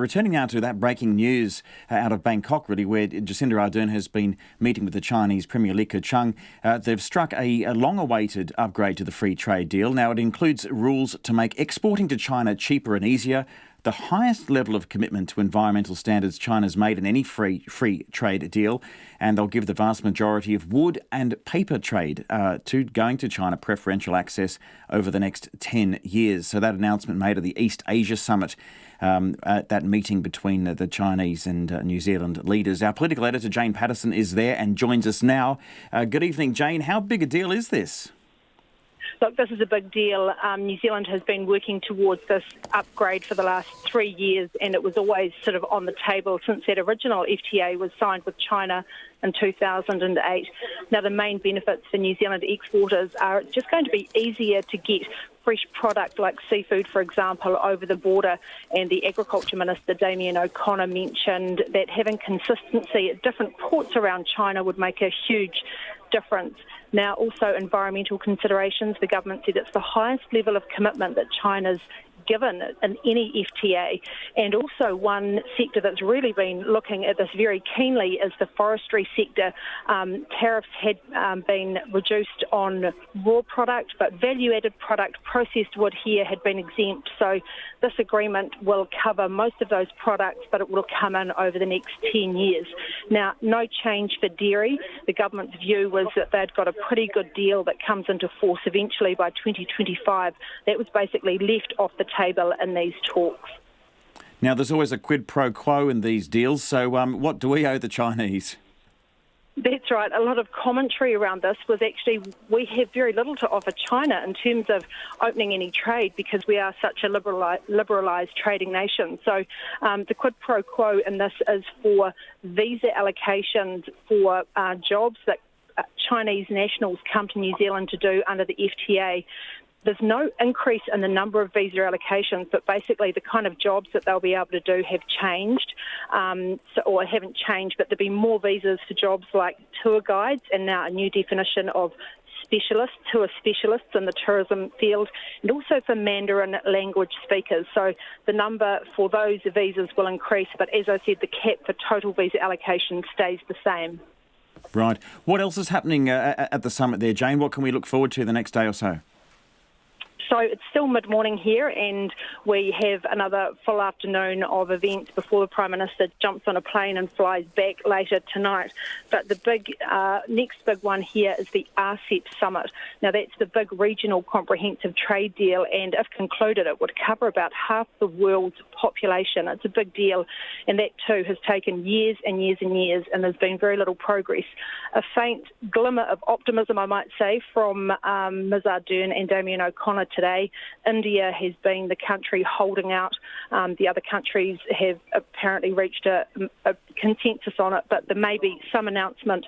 Returning now to that breaking news out of Bangkok, really, where Jacinda Ardern has been meeting with the Chinese Premier Li Keqiang. They've struck a long-awaited upgrade to the free trade deal. Now, it includes rules to make exporting to China cheaper and easier, the highest level of commitment to environmental standards China's made in any free trade deal, and they'll give the vast majority of wood and paper trade going to China preferential access over the next 10 years. So that announcement made at the East Asia Summit, at that meeting between the Chinese and New Zealand leaders. Our political editor, Jane Patterson, is there and joins us now. Good evening, Jane. How big a deal is this? Look, this is a big deal. New Zealand has been working towards this upgrade for the last 3 years, and it was always sort of on the table since that original FTA was signed with China in 2008. Now, the main benefits for New Zealand exporters are it's just going to be easier to get fresh product like seafood, for example, over the border. And the Agriculture Minister, Damien O'Connor, mentioned that having consistency at different ports around China would make a huge difference. Now, also environmental considerations. The government said it's the highest level of commitment that China's given in any FTA. And also one sector that's really been looking at this very keenly is the forestry sector. Tariffs had been reduced on raw product, but value-added product, processed wood here had been exempt. So this agreement will cover most of those products, but it will come in over the next 10 years. Now, no change for dairy. The government's view was that they'd got a pretty good deal that comes into force eventually by 2025. That was basically left off the table in these talks. Now, there's always a quid pro quo in these deals, so what do we owe the Chinese? That's right. A lot of commentary around this was actually we have very little to offer China in terms of opening any trade because we are such a liberalised trading nation. So the quid pro quo in this is for visa allocations for jobs that Chinese nationals come to New Zealand to do under the FTA. There's no increase in the number of visa allocations, but basically the kind of jobs that they'll be able to do have changed, or haven't changed, but there'll be more visas for jobs like tour guides and now a new definition of tour specialists in the tourism field, and also for Mandarin language speakers. So the number for those visas will increase, but as I said, the cap for total visa allocation stays the same. Right. What else is happening at the summit there, Jane? What can we look forward to the next day or so? So it's still mid-morning here, and we have another full afternoon of events before the Prime Minister jumps on a plane and flies back later tonight. But the next big one here is the RCEP summit. Now, that's the big regional comprehensive trade deal, and if concluded, it would cover about half the world's population. It's a big deal, and that too has taken years and years and years, and there's been very little progress. A faint glimmer of optimism, I might say, from Ms Ardern and Damien O'Connor today. India has been the country holding out. The other countries have apparently reached a consensus on it, but there may be some announcement